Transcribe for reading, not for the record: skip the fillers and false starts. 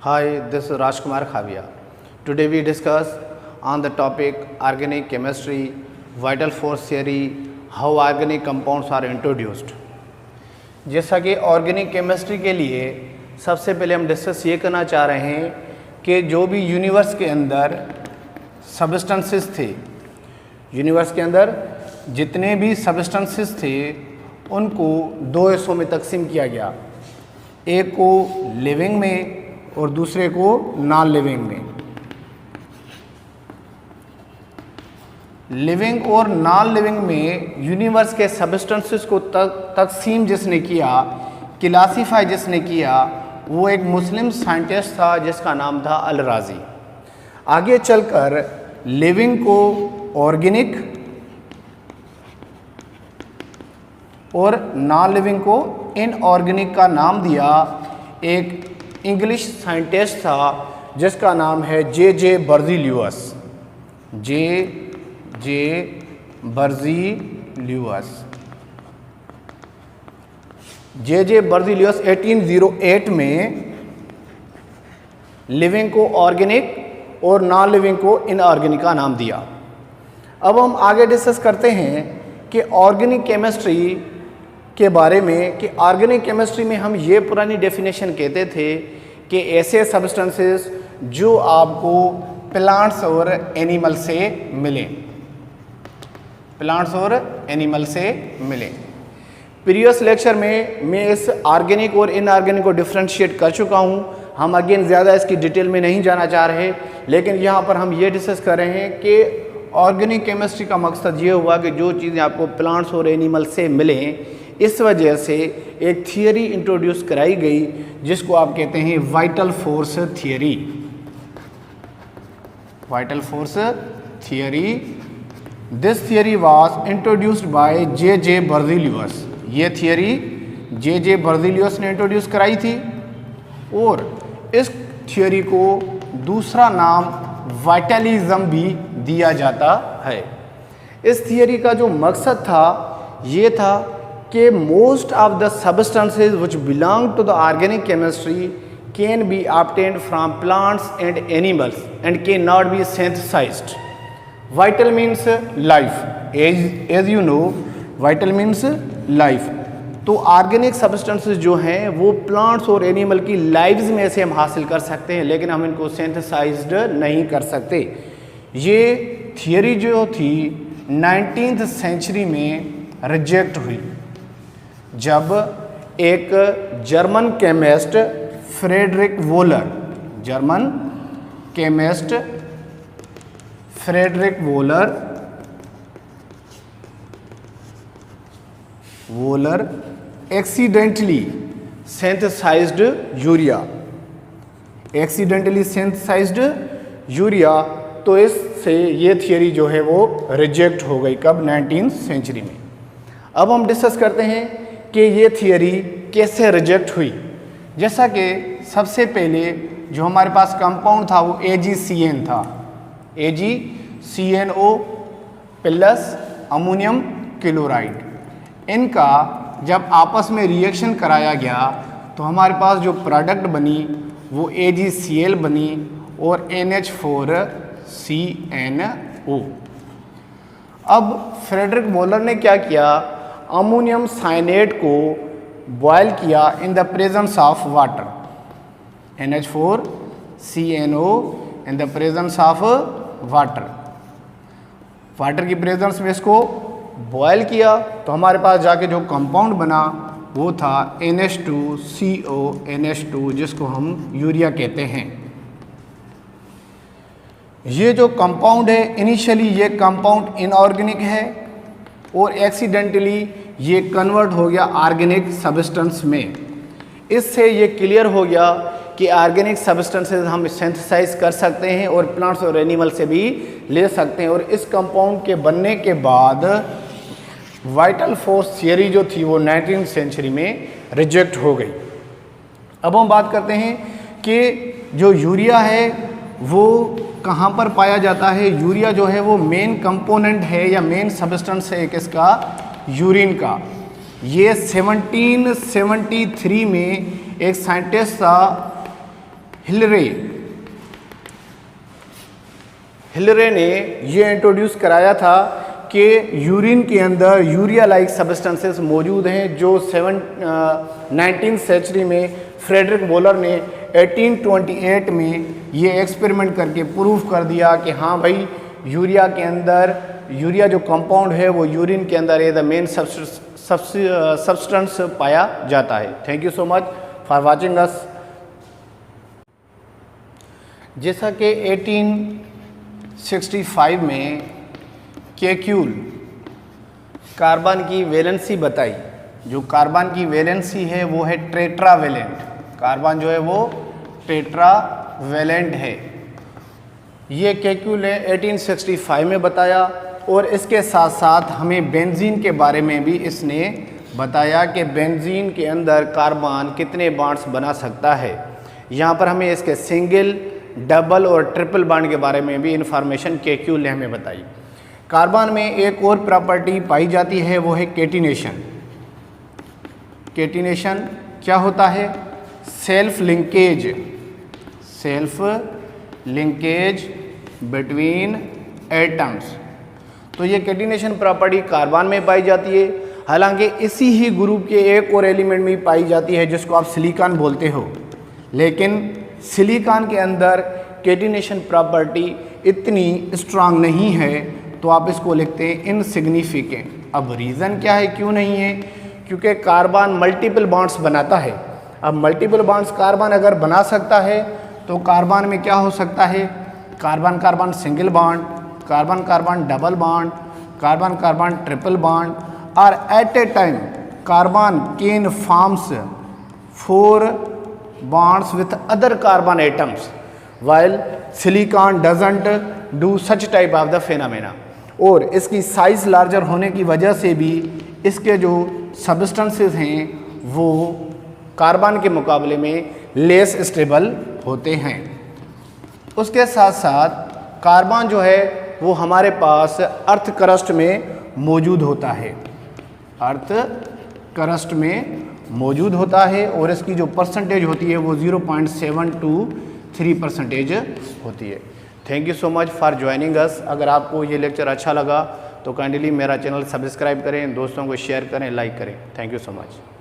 Hi, this is Rajkumar Khavia. Today we discuss on the topic organic chemistry, vital force theory, how organic compounds are introduced. जैसा कि organic chemistry के लिए सबसे पहले हम discuss ये करना चाह रहे हैं कि जो भी यूनिवर्स के अंदर सब्सटेंसेस थे, यूनिवर्स के अंदर जितने भी सब्सटेंसेस थे उनको दो हिस्सों में तकसीम किया गया, एक को लिविंग में और दूसरे को नॉन लिविंग में। लिविंग और नॉन लिविंग में यूनिवर्स के सब्सटेंसेस को तकसीम जिसने किया, क्लासीफाई जिसने किया, वो एक मुस्लिम साइंटिस्ट था जिसका नाम था अल राजी। आगे चलकर लिविंग को ऑर्गेनिक और नॉन लिविंग को इनऑर्गेनिक का नाम दिया एक इंग्लिश साइंटिस्ट था जिसका नाम है जे बर्ज़ीलियस। जे बर्ज़ीलियस 1808 में लिविंग को ऑर्गेनिक और नॉन लिविंग को इनऑर्गेनिक का नाम दिया। अब हम आगे डिस्कस करते हैं कि ऑर्गेनिक केमिस्ट्री के बारे में कि ऑर्गेनिक केमिस्ट्री में हम ये पुरानी डेफिनेशन कहते थे कि ऐसे सब्सटेंसेस जो आपको प्लांट्स और एनिमल से मिलें, प्लांट्स और एनिमल से मिलें। प्रीवियस लेक्चर में मैं इस ऑर्गेनिक और इनऑर्गेनिक को डिफ्रेंशिएट कर चुका हूँ। हम अगेन ज़्यादा इसकी डिटेल में नहीं जाना चाह रहे, लेकिन यहाँ पर हम ये डिस्कस कर रहे हैं कि ऑर्गेनिक केमिस्ट्री का मकसद ये हुआ कि जो चीज़ें आपको प्लांट्स और एनिमल से मिलें, इस वजह से एक थियरी इंट्रोड्यूस कराई गई जिसको आप कहते हैं vital force theory. Vital force theory, this theory was introduced by J Berzelius. ये थियरी जे बर्ज़ीलियस ने इंट्रोड्यूस कराई थी और इस थियरी को दूसरा नाम वाइटलिज्म भी दिया जाता है। इस थियरी का जो मकसद था ये था कि most of the substances which belong to the organic chemistry can be obtained from plants and animals and can not be synthesized. Vital means life, as you know vital means life. तो organic substances जो हैं वो plants और animal की lives में से हम हासिल कर सकते हैं, लेकिन हम इनको सिंथेसाइज्ड नहीं कर सकते। ये थियरी जो थी 19th सेंचुरी में रिजेक्ट हुई जब एक German chemist Friedrich Wohler, German chemist Friedrich Wohler accidentally synthesized urea, तो इससे ये थियरी जो है वो रिजेक्ट हो गई। कब? 19th सेंचुरी में। अब हम डिस्कस करते हैं कि ये थियरी कैसे रिजेक्ट हुई। जैसा कि सबसे पहले जो हमारे पास कंपाउंड था वो AgCN था, AgCNO प्लस अमोनियम क्लोराइड। इनका जब आपस में रिएक्शन कराया गया तो हमारे पास जो प्रोडक्ट बनी वो AgCl बनी और NH4CnO। अब फ्रेडरिक वोलर ने क्या किया, अमोनियम साइनेट को बॉयल किया in the presence of water, NH4CnO in the presence of water की प्रेजेंस में इसको बॉयल किया तो हमारे पास जाके जो कंपाउंड बना वो था NH2CO, NH2 जिसको हम यूरिया कहते हैं। ये जो कंपाउंड है इनिशियली ये कंपाउंड इनऑर्गेनिक है और एक्सीडेंटली ये कन्वर्ट हो गया ऑर्गेनिक सब्सटेंस में। इससे ये क्लियर हो गया कि ऑर्गेनिक सब्सटेंसेस हम सिंथेसाइज कर सकते हैं और प्लांट्स और एनिमल से भी ले सकते हैं। और इस कंपाउंड के बनने के बाद वाइटल फोर्स थियरी जो थी वो 19th सेंचुरी में रिजेक्ट हो गई। अब हम बात करते हैं कि जो यूरिया है वो कहाँ पर पाया जाता है। यूरिया जो है वो मेन कंपोनेंट है या मेन सब्सटेंस है किसका, यूरिन का। ये 1773 में एक साइंटिस्ट था हिलरे ने ये इंट्रोड्यूस कराया था कि यूरिन के अंदर यूरिया लाइक सब्सटेंसेस मौजूद हैं, जो 19th सेंचुरी में फ्रेडरिक वॉलर ने 1828 में ये एक्सपेरिमेंट करके प्रूव कर दिया कि हाँ भाई, यूरिया के अंदर यूरिया जो कंपाउंड है वो यूरिन के अंदर द मेन सब्सटेंस पाया जाता है। Thank you so much for watching us. जैसा कि 1865 में केक्यूल कार्बन की वैलेंसी बताई, जो कार्बन की वैलेंसी है वो है टेट्रावेलेंट। कार्बन जो है वो टेट्रावेलेंट है, ये केक्यूल ने 1865 में बताया। और इसके साथ साथ हमें बेंजीन के बारे में भी इसने बताया कि बेंजीन के अंदर कार्बन कितने बॉन्ड्स बना सकता है। यहाँ पर हमें इसके सिंगल, डबल और ट्रिपल बॉन्ड के बारे में भी इंफॉर्मेशन केक्यूल ने हमें बताई। कार्बन में एक और प्रॉपर्टी पाई जाती है, वो है कैटिनेशन। कैटिनेशन क्या होता है? Self linkage between atoms. तो ये कैटिनेशन प्रॉपर्टी कार्बन में पाई जाती है। हालांकि इसी ही ग्रुप के एक और एलिमेंट में पाई जाती है जिसको आप सिलिकॉन बोलते हो, लेकिन सिलिकॉन के अंदर कैटिनेशन प्रॉपर्टी इतनी स्ट्रांग नहीं है, तो आप इसको लिखते हैं इनसिग्निफिकेंट। अब रीज़न क्या है, क्यों नहीं है? क्योंकि कार्बन मल्टीपल बॉन्ड्स बनाता है। अब मल्टीपल बॉन्ड्स कार्बन अगर बना सकता है तो कार्बन में क्या हो सकता है? Carbon carbon single bond, carbon carbon double bond, carbon carbon triple bond, और at a time carbon can forms 4 bonds with other carbon atoms while silicon doesn't do such type of the phenomena। और इसकी size larger होने की वजह से भी इसके जो सब्सटेंसेस हैं वो कार्बन के मुकाबले में लेस स्टेबल होते हैं। उसके साथ साथ कार्बन जो है वो हमारे पास अर्थ क्रस्ट में मौजूद होता है, अर्थ क्रस्ट में मौजूद होता है, और इसकी जो परसेंटेज होती है वो 0.723% होती है। Thank you so much for joining us. अगर आपको ये लेक्चर अच्छा लगा तो काइंडली मेरा चैनल सब्सक्राइब करें, दोस्तों को शेयर करें, लाइक करें। Thank you so much.